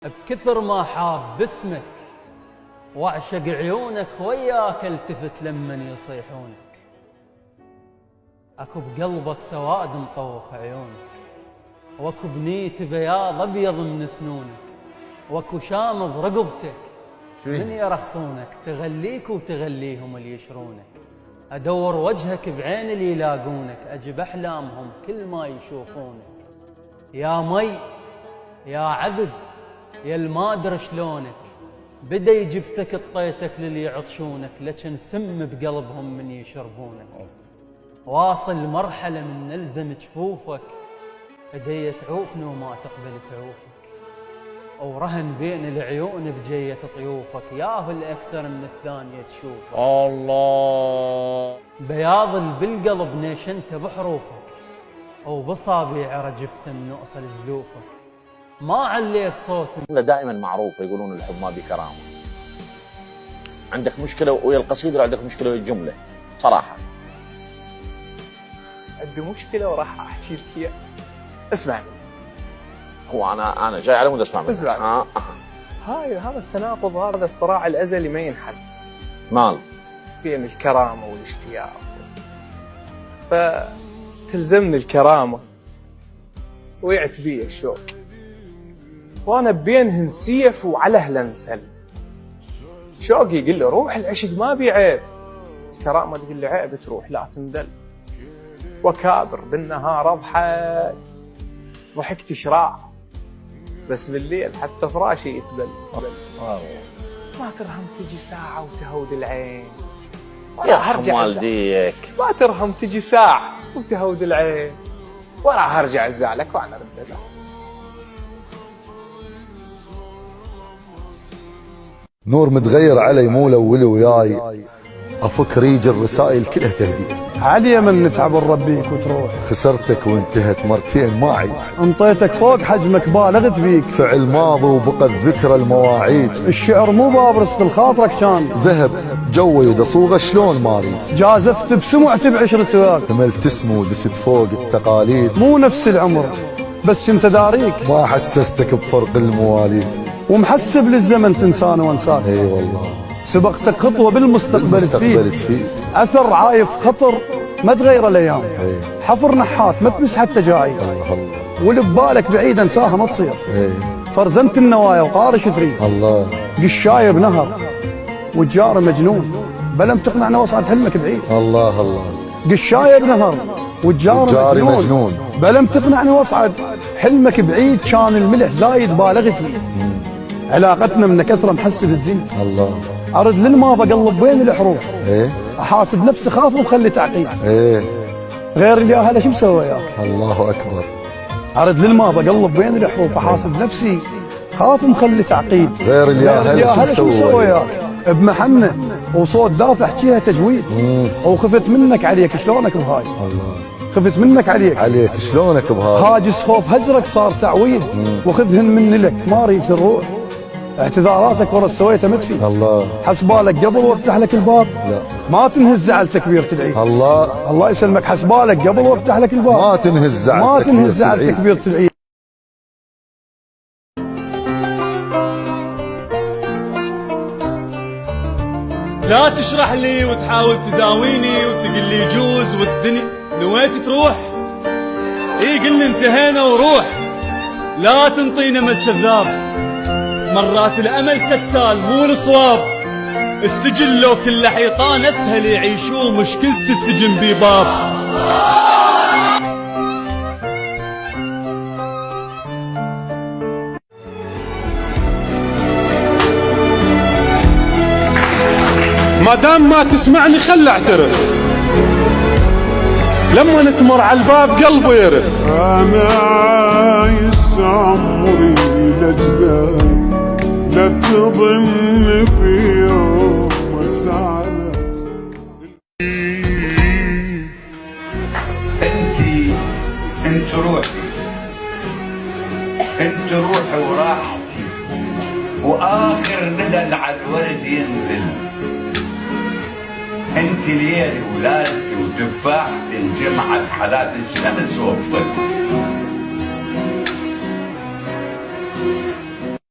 بكثر ما حاب باسمك واعشق عيونك وياك التفت لمن يصيحونك. اكو بقلبك سواد مطوخ عيونك، واكو بنيت بياض ابيض من سنونك، واكو شامض رقبتك من يرخصونك. تغليك وتغليهم اللي يشرونك، ادور وجهك بعين اللي يلاقونك، اجب احلامهم كل ما يشوفونك. يا مي يا عذب يا الما ادري شلونك، بدا يجبتك اطيتك للي يعطشونك، لكن سم بقلبهم من يشربونك. واصل مرحله من نلزم جفوفك، هدية تعوفني وما تقبل تعوفك، ورهن بين العيون بجية طيوفك، ياهو الاكثر من الثانيه تشوفك. الله بياض بالقلب نيشنت بحروفك، وبصابيع رجفت من نقص زلوفك. ما عليت صوت. دائما معروفه يقولون الحب ما بكرامه. عندك مشكله ويا القصيده، عندك مشكله ويا الجمله صراحه. عندي مشكله وراح احكي لك اياها، اسمعني. هو انا جاي على مود اسمع منك. اسمع. هذا التناقض، هذا الصراع الازلي ما ينحل مال بين الكرامه والاشتياق. فتلزمني الكرامه ويعتبيه الشوق، وانا بينهن سيف وعلى هلنسل. شوقي يقول له روح، العشق ما بي عيب. الكرامه تقول لي عيب تروح لا تندل. وكابر بالنهار اضحك، ضحكت شراع، بس بالليل حتى فراشي يتبل. ما ترهم تجي ساعه وتهود العين. يا حمالديك، ما ترهم تجي ساعه وتهود العين، وراح ارجع ازعلك وانا ارد ازعل. نور متغير علي مو الاول وياي، افك ريج الرسائل كلها تهديد. علي من نتعب نربيك وتروح، خسرتك وانتهت مرتين ما عيد، انطيتك فوق حجمك بالغت بيك. فعل ماضي وبقت ذكرى المواعيد. الشعر مو باب رزق الخاطرك كان، ذهب جويد اصوغه شلون ما اريد. جازفت بسمعت بعشرة وياك، همل تسمو دست فوق التقاليد. مو نفس العمر بس كنت داريك، ما حسستك بفرق المواليد، ومحسب للزمن تنساني وانساك. اي والله سبقتك خطوه بالمستقبل تفيد. اثر عايف خطر ما تغير الايام. حفر نحات ما تمس حتى جاي. الله واللي ببالك بعيد انساها ما تصير. فرزنت النوايا وقارش تريد. الله قشايه بنهر والجار مجنون، بلم تقنعنا واصعد حلمك بعيد. الله قشايه بنهر والجار مجنون، بلم تقنعني واصعد حلمك بعيد. كان الملح زايد بالغت فيه، علاقتنا من كثره محسب تزيد. الله ارد للما بقلب بين الحروف. احاسب نفسي خاف ومخلي تعقيد. غير الياهله شو مسوي وياك؟ الله اكبر. ارد للما بقلب بين الحروف، احاسب نفسي خاف ومخلي تعقيد. غير الياهله شو مسوي وياك؟ بمحنه وصوت دافع احكيها تجويد. وخفت منك عليك شلونك بهاي. الله خفت منك عليك شلونك بهاي. هاجس خوف هجرك صار تعويد. وخذهن مني لك ما اريد الروح، اعتذاراتك ورا سويته مدفي. الله حسبالك قبل وافتح لك الباب، لا ما تنهز زعل تكبيرة العيد. الله يسلمك، حسبالك قبل وافتح لك الباب، ما تنهز زعل تكبيرة العيد. لا تشرح لي وتحاول تداويني وتقول لي يجوز والدنيا نويت تروح. اي قلنا انتهينا وروح، لا تنطينا مد شذاب. مرات الامل كتال مو الصواب، السجن لو كل حيطان اسهل يعيشوه، مشكلة السجن بباب. ما دام ما تسمعني خل اعترف، لما نتمر على الباب قلبه يرف. انا عايش عمري لجدك، لا تضن في يوم وسعلك. انت روحي، انت روحي وراحتي، واخر ندى على الورد ينزل. انت ليلي ولادتي وتفاحتي انجمعت حالات الشمس والظل.